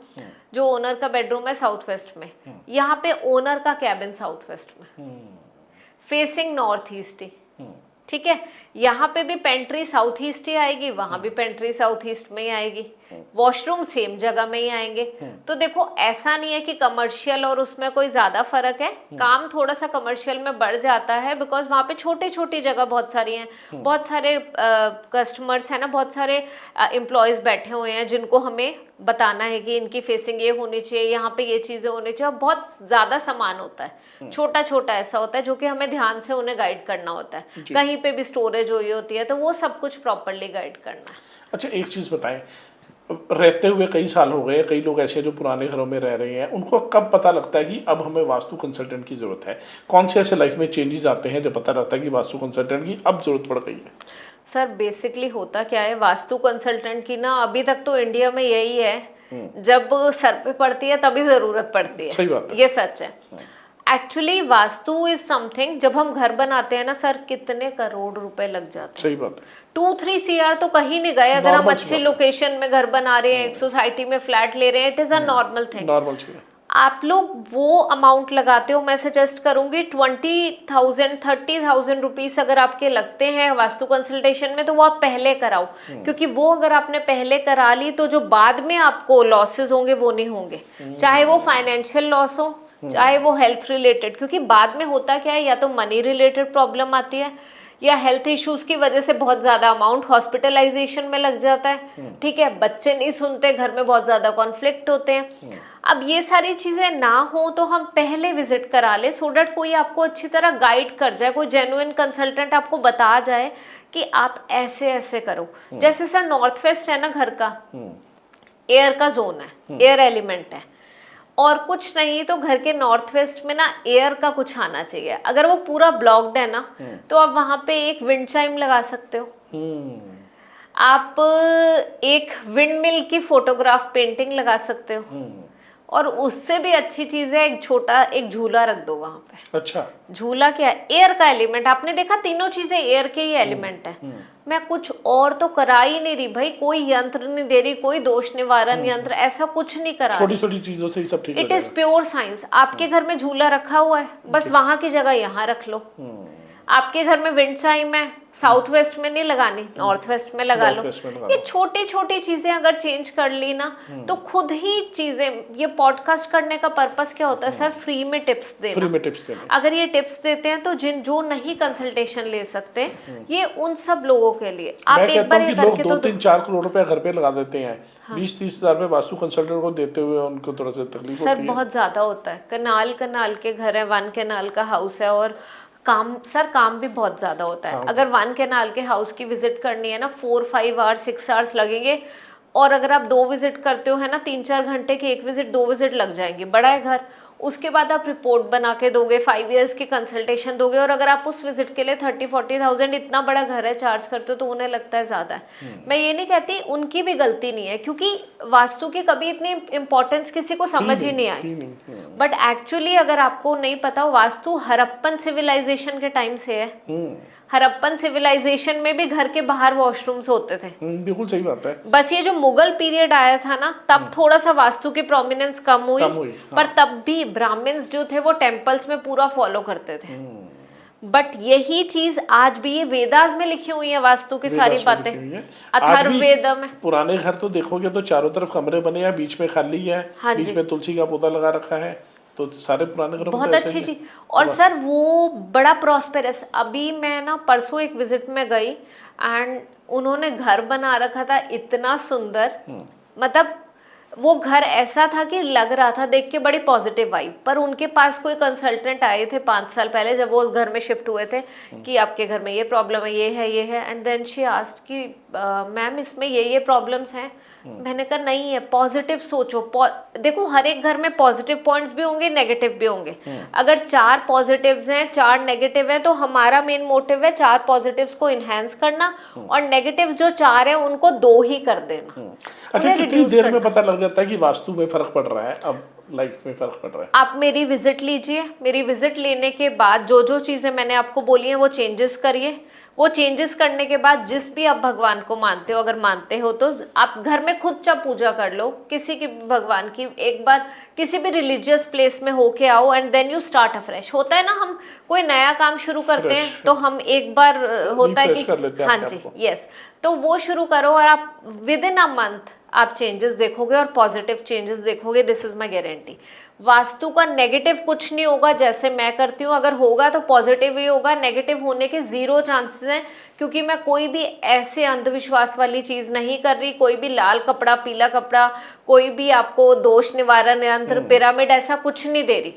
जो ओनर का बेडरूम है साउथ वेस्ट में, यहाँ पे ओनर का कैबिन साउथ वेस्ट में, फेसिंग नॉर्थ ईस्ट ही, ठीक है। यहाँ पे भी पेंट्री साउथ ईस्ट ही आएगी, वहां भी पेंट्री साउथ ईस्ट में ही आएगी, वॉशरूम सेम जगह में ही आएंगे। तो देखो ऐसा नहीं है कि कमर्शियल और उसमें कोई ज्यादा फर्क है, काम थोड़ा सा कमर्शियल में बढ़ जाता है बिकॉज वहां पे छोटी छोटी जगह बहुत सारी हैं, बहुत सारे कस्टमर्स है ना, बहुत सारे एम्प्लॉयज बैठे हुए हैं जिनको हमें बताना है कि इनकी फेसिंग ये होनी चाहिए, यहाँ पे ये चीजें होनी चाहिए, और बहुत ज्यादा सामान होता है, छोटा छोटा ऐसा होता है जो कि हमें ध्यान से उन्हें गाइड करना होता है। कहीं पे भी स्टोरेज हुई होती है तो वो सब कुछ प्रॉपरली गाइड करना है। अच्छा एक चीज़ बताएं, रहते हुए कई साल हो गए, कई लोग ऐसे जो पुराने घरों में रह रहे हैं, उनको कब पता लगता है कि अब हमें वास्तु कंसल्टेंट की ज़रूरत है? कौन से ऐसे लाइफ में चेंजेस आते हैं जब पता लगता है कि वास्तु कंसल्टेंट की अब ज़रूरत पड़ गई है? सर बेसिकली होता क्या है, वास्तु कंसल्टेंट की ना अभी तक तो इंडिया में यही है, जब सर पे पड़ती है तभी ज़रूरत पड़ती है। सही बात है। ये सच है। एक्चुअली वास्तु इज समथिंग, जब हम घर बनाते हैं ना सर, कितने करोड़ रुपए लग जाते हैं। सही बात है। 2-3 CR तो कहीं नहीं गए अगर हम Normal अच्छे सी बात लोकेशन में घर बना रहे हैं, एक सोसाइटी में फ्लैट ले रहे हैं, it is a normal thing. Normal चाहिए। आप लोग वो अमाउंट लगाते हो, मैं सजेस्ट करूंगी 20,000 30,000 रुपीस अगर आपके लगते हैं वास्तु कंसल्टेशन में तो वो आप पहले कराओ, क्योंकि वो अगर आपने पहले करा ली तो जो बाद में आपको लॉसेस होंगे वो नहीं होंगे, चाहे वो फाइनेंशियल लॉस हो चाहे वो हेल्थ रिलेटेड, क्योंकि बाद में होता क्या है, या तो मनी रिलेटेड प्रॉब्लम आती है या हेल्थ इश्यूज की वजह से बहुत ज्यादा अमाउंट हॉस्पिटलाइजेशन में लग जाता है, ठीक है, बच्चे नहीं सुनते, घर में बहुत ज्यादा कॉन्फ्लिक्ट होते हैं। अब ये सारी चीजें ना हो तो हम पहले विजिट करा ले, सो डैट कोई आपको अच्छी तरह गाइड कर जाए, कोई जेन्युइन कंसल्टेंट आपको बता जाए कि आप ऐसे ऐसे करो। जैसे सर नॉर्थ वेस्ट है ना घर का, एयर का जोन है, एयर एलिमेंट है, और कुछ नहीं तो घर के नॉर्थ वेस्ट में ना एयर का कुछ आना चाहिए। अगर वो पूरा ब्लॉक्ड है ना तो आप वहां पे एक विंड चाइम लगा सकते हो, आप एक विंड मिल की फोटोग्राफ पेंटिंग लगा सकते हो, और उससे भी अच्छी चीज है एक छोटा एक झूला रख दो वहां पे। अच्छा, झूला क्या है, एयर का एलिमेंट, आपने देखा तीनों चीजें एयर के ही एलिमेंट है। मैं कुछ और तो करा ही नहीं रही भाई, कोई यंत्र नहीं दे रही, कोई दोष निवारण यंत्र, ऐसा कुछ नहीं करा छोटी छोटी चीजों से ही सब ठीक हो इट इज प्योर साइंस। आपके घर में झूला रखा हुआ है, बस वहां की जगह यहाँ रख लो। आपके घर में विंड चाइम है, साउथ वेस्ट में नहीं लगानी, नॉर्थ वेस्ट में लगा लो। ये छोटी छोटी चीजें अगर चेंज कर ली ना तो खुद ही चीजें, ये पॉडकास्ट करने का पर्पस क्या होता है सर, फ्री में टिप्स देना। फ्री में टिप्स देना। अगर ये टिप्स देते हैं तो जो नहीं कंसल्टेशन ले सकते, ये उन सब लोगों के लिए आप एक बार ये करके तो 2-3-4 करोड़ रुपया घर पे लगा देते हैं, 20-30 हजार में वास्तु कंसल्टेंट को देते हुए उनको थोड़ा सा तकलीफ होती है। सर बहुत ज्यादा होता है, कनाल के घर है, 1 कैनाल का हाउस है, और काम भी बहुत ज्यादा होता है। अगर 1 कैनाल के हाउस की विजिट करनी है ना 4-5 आवर्स 6 आवर्स लगेंगे, और अगर आप 2 विजिट करते हो है ना 3-4 घंटे की एक विजिट, 2 विजिट लग जाएंगे, बड़ा है घर। उसके बाद आप रिपोर्ट बना के दोगे, 5 इयर्स की कंसल्टेशन दोगे, और अगर आप उस विजिट के लिए 30-40,000, इतना बड़ा घर है, चार्ज करते हो तो उन्हें लगता है ज्यादा है। मैं ये नहीं कहती उनकी भी गलती नहीं है, क्योंकि वास्तु की कभी इतनी इंपॉर्टेंस किसी को समझ ही नहीं आई, बट एक्चुअली अगर आपको नहीं पता, वास्तु हड़प्पन सिविलाइजेशन के टाइम से है। हड़प्पन सिविलाइजेशन में भी घर के बाहर वॉशरूम्स होते थे। बिल्कुल सही बात है। बस ये जो मुगल पीरियड आया था ना, तब थोड़ा सा वास्तु की प्रोमिनेंस कम हुई, पर तब भी ब्राह्मण्स जो थे वो टेम्पल्स में पूरा फॉलो करते थे। बट यही चीज आज भी ये वेदास में लिखी हुई है, वास्तु की सारी बातें, अथर्ववेद में। पुराने घर तो देखोगे तो चारों तरफ कमरे बने हैं, बीच में खाली है, बीच में तुलसी का पौधा लगा रखा है, तो सारे पुराने घरों बहुत अच्छी चीज। और सर वो बड़ा प्रॉस्पेरस, अभी मैं ना परसों एक विजिट में गई एंड उन्होंने घर बना रखा था इतना सुंदर, मतलब वो घर ऐसा था कि लग रहा था देख के बड़ी पॉजिटिव वाइब। पर उनके पास कोई कंसल्टेंट आए थे 5 साल पहले जब वो उस घर में शिफ्ट हुए थे कि आपके घर में ये प्रॉब्लम है, ये है, एंड देन शी आस्क्ड कि मैम इसमें ये प्रॉब्लम्स हैं। मैंने कहा नहीं है, पॉजिटिव सोचो। देखो हर एक घर में पॉजिटिव पॉइंट्स भी होंगे, नेगेटिव भी होंगे। अगर 4 पॉजिटिव्स हैं 4 नेगेटिव है तो हमारा मेन मोटिव है 4 पॉजिटिव्स को इनहेंस करना, और नेगेटिव्स जो 4 हैं उनको 2 ही कर देना। अच्छा, कितनी देर में पता लग जाता है कि वास्तु में फर्क पड़ रहा है? अब लाइफ में फर्क पड़ रहा है? आप मेरी विजिट लीजिए, मेरी विजिट लेने के बाद जो जो चीज़ें मैंने आपको बोली हैं वो चेंजेस करिए। वो चेंजेस करने के बाद जिस भी आप भगवान को मानते हो, अगर मानते हो तो आप घर में खुद चा पूजा कर लो, किसी की भगवान की, एक बार किसी भी रिलीजियस प्लेस में होके आओ and then you start afresh. होता है ना, हम कोई नया काम शुरू करते हैं तो हम एक बार होता है कि हाँ जी, यस, तो वो शुरू करो और आप विद इन अ मंथ आप चेंजेस देखोगे और पॉजिटिव चेंजेस देखोगे, this is my guarantee. Vastu का नेगेटिव कुछ नहीं होगा जैसे मैं करती हूँ, अगर होगा तो पॉजिटिव ही होगा, नेगेटिव होने के जीरो चांसेस हैं, क्योंकि मैं कोई भी ऐसे अंधविश्वास वाली चीज नहीं कर रही, कोई भी लाल कपड़ा, पीला कपड़ा, कोई भी आपको दोष निवारण यंत्र, पिरामिड, ऐसा कुछ नहीं दे रही।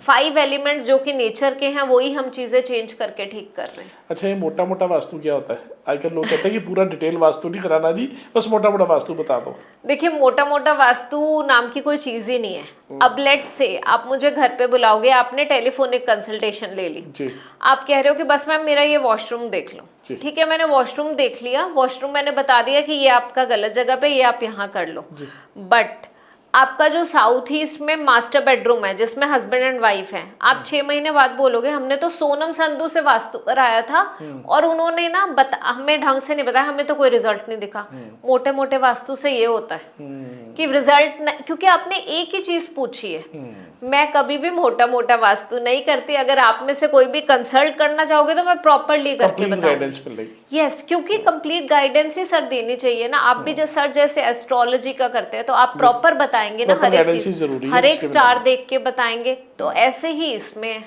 5 एलिमेंट्स जो कि नेचर के हैं वही हम चीजें चेंज करके ठीक कर रहे हैं। अच्छा, ये मोटा मोटा वास्तु क्या होता है? आजकल लोग कहते हैं कि पूरा डिटेल वास्तु नहीं कराना जी, बस मोटा मोटा वास्तु बता दो। देखिए, मोटा मोटा वास्तु नाम की कोई चीज ही नहीं है। अब लेट से आप मुझे घर पे बुलाओगे, आपने टेलीफोनिक कंसल्टेशन ले ली जी। आप कह रहे हो कि बस मैम मेरा ये वॉशरूम देख लो, ठीक है, मैंने वॉशरूम देख लिया, वॉशरूम मैंने बता दिया कि ये आपका गलत जगह पे, ये आप यहाँ कर लो, बट आपका जो साउथ ईस्ट में मास्टर बेडरूम है जिसमें हस्बैंड एंड वाइफ हैं, आप 6 महीने बाद बोलोगे हमने तो सोनम संधू से वास्तु कराया था और उन्होंने ना हमें ढंग से नहीं बताया, हमें तो कोई रिजल्ट नहीं दिखा। मोटे मोटे वास्तु से ये होता है कि रिजल्ट क्योंकि आपने एक ही चीज पूछी है। मैं कभी भी मोटा मोटा वास्तु नहीं करती। अगर आप में से कोई भी कंसल्ट करना चाहोगे तो मैं प्रॉपरली करके बताऊंगी। यस, क्योंकि कंप्लीट गाइडेंस ही सर देनी चाहिए ना। आप भी जैसे सर जैसे एस्ट्रोलॉजी का करते हैं तो आप प्रॉपर बताएंगे ना, हर एक चीज, हर एक स्टार देख के बताएंगे, तो ऐसे ही इसमें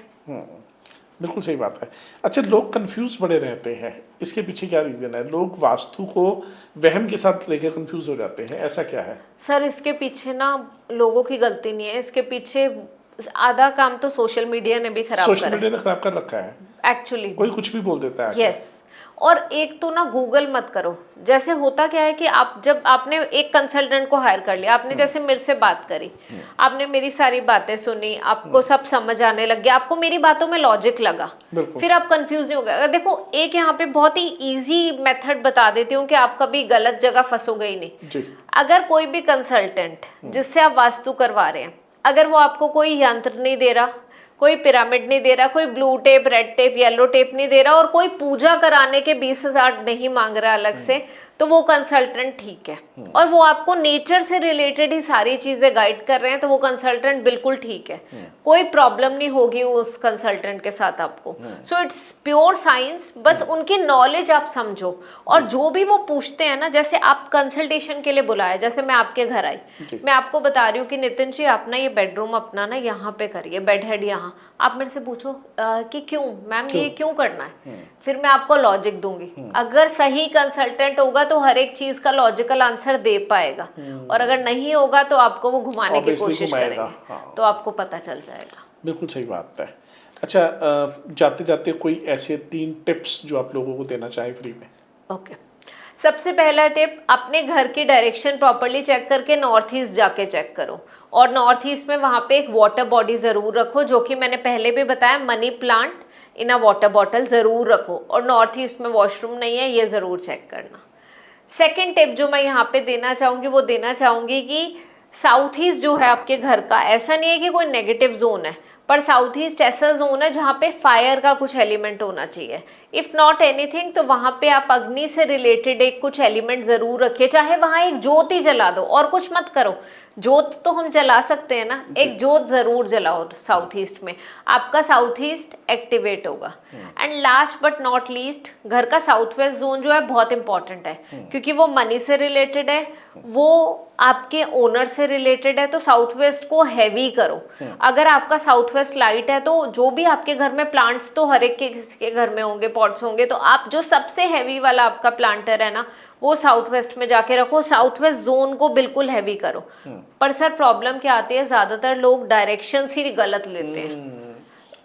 बिल्कुल सही बात है। अच्छा, लोग कंफ्यूज बड़े रहते हैं, इसके पीछे क्या रीजन है? लोग वास्तु को वहम के साथ लेकर कंफ्यूज हो जाते हैं, ऐसा क्या है? सर इसके पीछे ना लोगों की गलती नहीं है, इसके पीछे आधा काम तो सोशल मीडिया ने भी खराब कर रखा है एक्चुअली। कोई कुछ भी बोल देता है। यस, और एक तो ना गूगल मत करो। जैसे होता क्या है कि आप जब आपने एक कंसल्टेंट को हायर कर लिया, आपने जैसे मेरे से बात करी, आपने मेरी सारी बातें सुनी, आपको सब समझ आने लग गया, आपको मेरी बातों में लॉजिक लगा, फिर आप कंफ्यूज नहीं हो गए। अगर देखो, एक यहाँ पे बहुत ही इजी मेथड बता देती हूँ कि आप कभी गलत जगह फंसोगे ही नहीं। अगर कोई भी कंसल्टेंट जिससे आप वास्तु करवा रहे हैं, अगर वो आपको कोई यंत्र नहीं दे रहा, कोई पिरामिड नहीं दे रहा, कोई blue tape, red tape, yellow tape नहीं दे रहा और कोई पूजा कराने के 20,000 नहीं मांग रहा अलग से, तो वो कंसल्टेंट ठीक है। और वो आपको नेचर से रिलेटेड ही सारी चीजें गाइड कर रहे हैं, तो वो कंसल्टेंट बिल्कुल ठीक है। कोई प्रॉब्लम नहीं होगी उस कंसल्टेंट के साथ आपको। सो इट्स प्योर साइंस, बस उनकी नॉलेज आप समझो। और जो भी वो पूछते हैं ना, जैसे आप कंसल्टेशन के लिए बुलाए, जैसे मैं आपके घर आई, मैं आपको बता रही हूँ कि नितिन जी आप ना ये बेडरूम अपना ना यहाँ पे करिए, बेड हेड यहाँ, आप मेरे से पूछो कि क्यों मैम ये क्यों करना है, फिर मैं आपको लॉजिक दूंगी। अगर सही कंसल्टेंट होगा तो हर एक चीज का लॉजिकल आंसर दे पाएगा, और अगर नहीं होगा तो आपको वो घुमाने की कोशिश करेंगे, तो आपको पता चल जाएगा। बिल्कुल सही बात है। अच्छा, जाते जाते कोई ऐसे 3 टिप्स जो आप लोगों को देना चाहें फ्री में? ओके, सबसे पहला टिप, अपने घर की डायरेक्शन प्रॉपर्ली चेक करके नॉर्थ ईस्ट जाके चेक करो, और नॉर्थ ईस्ट में वहाँ पे एक वाटर बॉडी ज़रूर रखो, जो कि मैंने पहले भी बताया, money plant in a water bottle ज़रूर रखो, और नॉर्थ ईस्ट में वॉशरूम नहीं है ये ज़रूर चेक करना। सेकेंड टिप जो मैं यहाँ पे देना चाहूँगी वो देना चाहूँगी कि साउथ ईस्ट जो है आपके घर का, ऐसा नहीं है कि कोई नेगेटिव जोन है, पर साउथ ईस्ट ऐसा जोन है जहाँ पे फायर का कुछ एलिमेंट होना चाहिए। इफ़ नॉट एनीथिंग तो वहाँ पे आप अग्नि से रिलेटेड एक कुछ एलिमेंट ज़रूर रखिए, चाहे वहाँ एक जोत ही जला दो और कुछ मत करो। जोत तो हम जला सकते हैं ना, एक जोत ज़रूर जलाओ साउथ ईस्ट में, आपका साउथ ईस्ट एक्टिवेट होगा। And last but not least, घर का साउथ वेस्ट जोन जो है बहुत इंपॉर्टेंट है, क्योंकि वो मनी से रिलेटेड है, वो आपके ओनर से रिलेटेड है, तो साउथ वेस्ट को हैवी करो। अगर आपका साउथ वेस्ट लाइट है तो जो भी आपके घर में प्लांट्स तो हर एक के किसी के घर में होंगे, पॉट्स होंगे, तो आप जो सबसे हैवी वाला आपका प्लांटर है ना वो साउथ वेस्ट में जाके रखो, साउथ वेस्ट जोन को बिल्कुल हैवी करो। पर सर प्रॉब्लम क्या आती है, ज्यादातर लोग डायरेक्शंस ही गलत लेते हैं।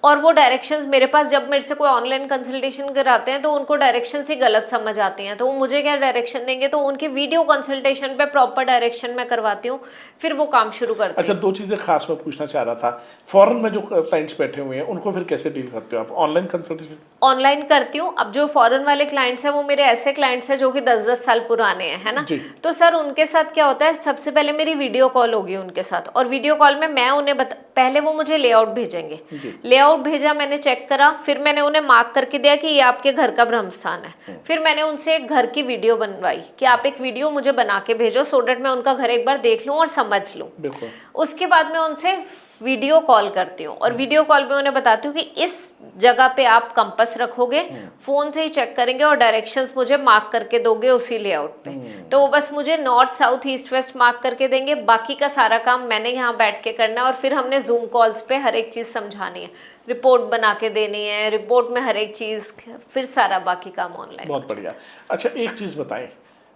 और वो डायरेक्शंस मेरे पास जब मेरे से कोई ऑनलाइन कंसल्टेशन कराते हैं तो उनको डायरेक्शंस ही गलत समझ आती हैं, तो वो मुझे क्या डायरेक्शन देंगे, तो उनकी वीडियो कंसल्टेशन पे प्रॉपर डायरेक्शन मैं करवाती हूँ, फिर वो काम शुरू करते अच्छा, हैं। 2 चीज़ें खास मैं पूछना चाह रहा था। फॉरेन में जो क्लाइंट्स बैठे हुए हैं उनको फिर कैसे डील करते हो आप? Online consultation? ऑनलाइन करती हूँ। अब जो फॉरेन वाले क्लाइंट्स हैं वो मेरे ऐसे क्लाइंट्स हैं जो कि 10-10 साल पुराने हैं, है ना। जी। तो सर उनके साथ क्या होता है, सबसे पहले मेरी वीडियो कॉल होगी उनके साथ, और वीडियो कॉल में मैं उन्हें पहले वो मुझे लेआउट भेजेंगे। जी। लेआउट भेजा, मैंने चेक करा, फिर मैंने उन्हें मार्क करके दिया कि ये आपके घर का ब्रह्मस्थान है। फिर मैंने उनसे एक घर की वीडियो बनवाई कि आप एक वीडियो मुझे बना के भेजो, सो डेट मैं उनका घर एक बार देख लूँ और समझ लूँ। बिल्कुल। उसके बाद मैं उनसे वीडियो कॉल करती हूँ, और वीडियो कॉल पे उन्हें बताती हूँ कि इस जगह पे आप कंपास रखोगे, फोन से ही चेक करेंगे और डायरेक्शंस मुझे मार्क करके दोगे उसी लेआउट पे। तो वो बस मुझे north south east west mark करके देंगे, बाकी का सारा काम मैंने यहाँ बैठ के करना है। और फिर हमने जूम कॉल्स पे हर एक चीज़ समझानी है, रिपोर्ट बना के देनी है, रिपोर्ट में हर एक चीज़, फिर सारा बाकी काम ऑनलाइन। बहुत बढ़िया। अच्छा, एक चीज़ बताएं,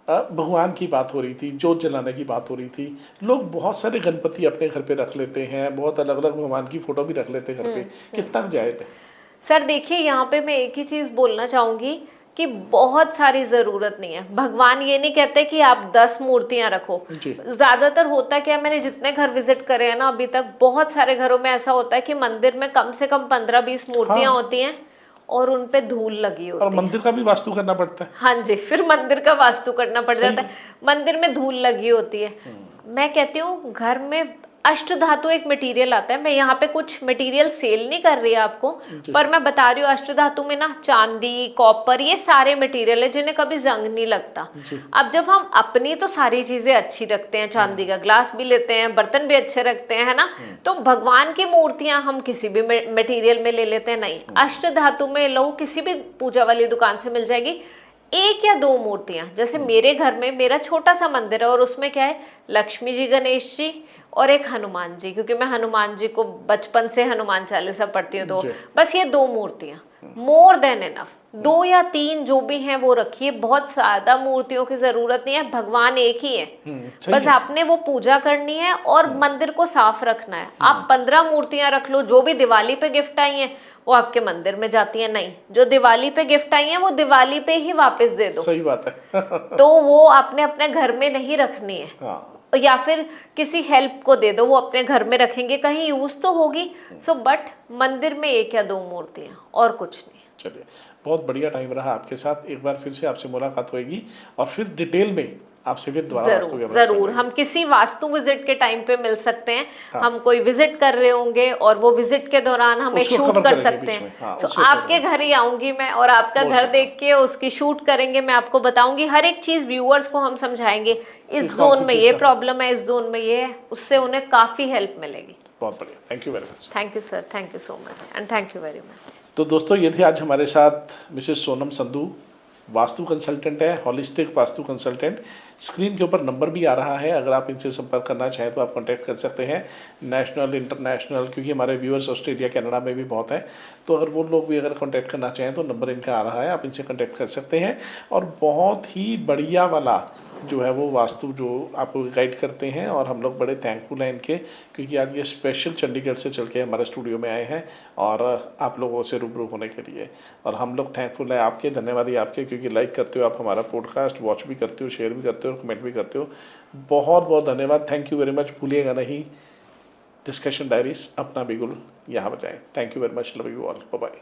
भगवान की बात हो रही थी, जोत जलाने की बात हो रही थी, लोग बहुत सारे गणपति अपने घर पे रख लेते हैं, बहुत अलग अलग भगवान की फोटो भी रख लेते हैं घर पे, कितना जायज़ है? सर देखिए, यहाँ पे मैं एक ही चीज़ बोलना चाहूँगी कि बहुत सारी ज़रूरत नहीं है। भगवान ये नहीं कहते कि आप 10 मूर्तियाँ रखो। ज़्यादातर होता क्या है, मैंने जितने घर विजिट करे हैं ना अभी तक, बहुत सारे घरों में ऐसा होता है कि मंदिर में कम से कम 15-20 मूर्तियाँ होती हैं और उन पे धूल लगी होती है। और मंदिर का भी वास्तु करना पड़ता है। हाँ जी, फिर मंदिर का वास्तु करना पड़ जाता है, मंदिर में धूल लगी होती है। मैं कहती हूँ घर में अष्ट धातु एक मटेरियल आता है, मैं यहाँ पे कुछ मटेरियल सेल नहीं कर रही आपको, पर मैं बता रही हूँ अष्ट धातु में ना चांदी, कॉपर, ये सारे मटेरियल है जिन्हें कभी जंग नहीं लगता। अब जब हम अपनी तो सारी चीजें अच्छी रखते हैं, चांदी का ग्लास भी लेते हैं, बर्तन भी अच्छे रखते हैं, है ना, तो भगवान की मूर्तियां हम किसी भी मटेरियल में ले लेते हैं, नहीं, अष्ट धातु में लो, किसी भी पूजा वाली दुकान से मिल जाएगी। 1 या 2 मूर्तियां, जैसे मेरे घर में मेरा छोटा सा मंदिर है और उसमें क्या है, लक्ष्मी जी, गणेश जी और एक हनुमान जी, क्योंकि मैं हनुमान जी को बचपन से हनुमान चालीसा पढ़ती हूँ, तो बस ये 2 मूर्तियां मोर देन इनफ। 2 या 3 जो भी हैं वो रखिए, बहुत ज्यादा मूर्तियों की जरूरत नहीं है, भगवान एक ही है, बस आपने वो पूजा करनी है और मंदिर को साफ रखना है। आप 15 मूर्तियां रख लो, जो भी दिवाली पे गिफ्ट आई हैं वो आपके मंदिर में जाती है, नहीं, जो दिवाली पे गिफ्ट आई हैं वो दिवाली पे ही वापस दे दो। सही बात है। तो वो आपने अपने घर में नहीं रखनी है। या फिर किसी हेल्प को दे दो, वो अपने घर में रखेंगे, कहीं यूज तो होगी। सो बट मंदिर में 1 या 2 मूर्तियां, और कुछ नहीं। चलिए, बहुत बढ़िया टाइम रहा आपके साथ, एक बार फिर से आपसे मुलाकात होगी और फिर डिटेल में आपसे फिर दोबारा वास्तु के बारे में जरूर हम किसी वास्तु विजिट के टाइम पे मिल सकते हैं। हम कोई विजिट कर रहे होंगे और वो विजिट के दौरान हम एक शूट कर सकते हैं। तो आपके घर ही आऊंगी मैं और आपका घर देख के उसकी शूट करेंगे, मैं आपको बताऊंगी हर एक चीज, व्यूअर्स को हम समझाएंगे इस जोन में ये प्रॉब्लम है, इस जोन में ये है, उससे उन्हें काफी हेल्प मिलेगी। बहुत बढ़िया, thank you very much. Thank you sir, thank you so much and thank you very much. तो दोस्तों, ये थे आज हमारे साथ मिसेस सोनम संधू, वास्तु कंसल्टेंट है, हॉलिस्टिक वास्तु कंसल्टेंट। स्क्रीन के ऊपर नंबर भी आ रहा है, अगर आप इनसे संपर्क करना चाहें तो आप कांटेक्ट कर सकते हैं, नेशनल, इंटरनेशनल, क्योंकि हमारे व्यूअर्स ऑस्ट्रेलिया, कनाडा में भी बहुत हैं, तो अगर वो लोग भी अगर कांटेक्ट करना चाहें तो नंबर इनका आ रहा है, आप इनसे कांटेक्ट कर सकते हैं। और बहुत ही बढ़िया वाला जो है वो वास्तु जो आपको गाइड करते हैं, और हम लोग बड़े थैंकफुल हैं इनके, क्योंकि आज ये स्पेशल चंडीगढ़ से चल के हमारे स्टूडियो में आए हैं और आप लोगों से रूबरू होने के लिए। और हम लोग थैंकफुल हैं आपके, धन्यवादी आपके, क्योंकि लाइक करते हो आप हमारा पॉडकास्ट, वॉच भी करते हो, शेयर भी करते हो, कमेंट भी करते हो। बहुत बहुत धन्यवाद, थैंक यू वेरी मच। भूलिएगा नहीं, डिस्कशन डायरीज अपना बिगुल यहाँ बजाएं। Thank you very much, love you all, bye bye.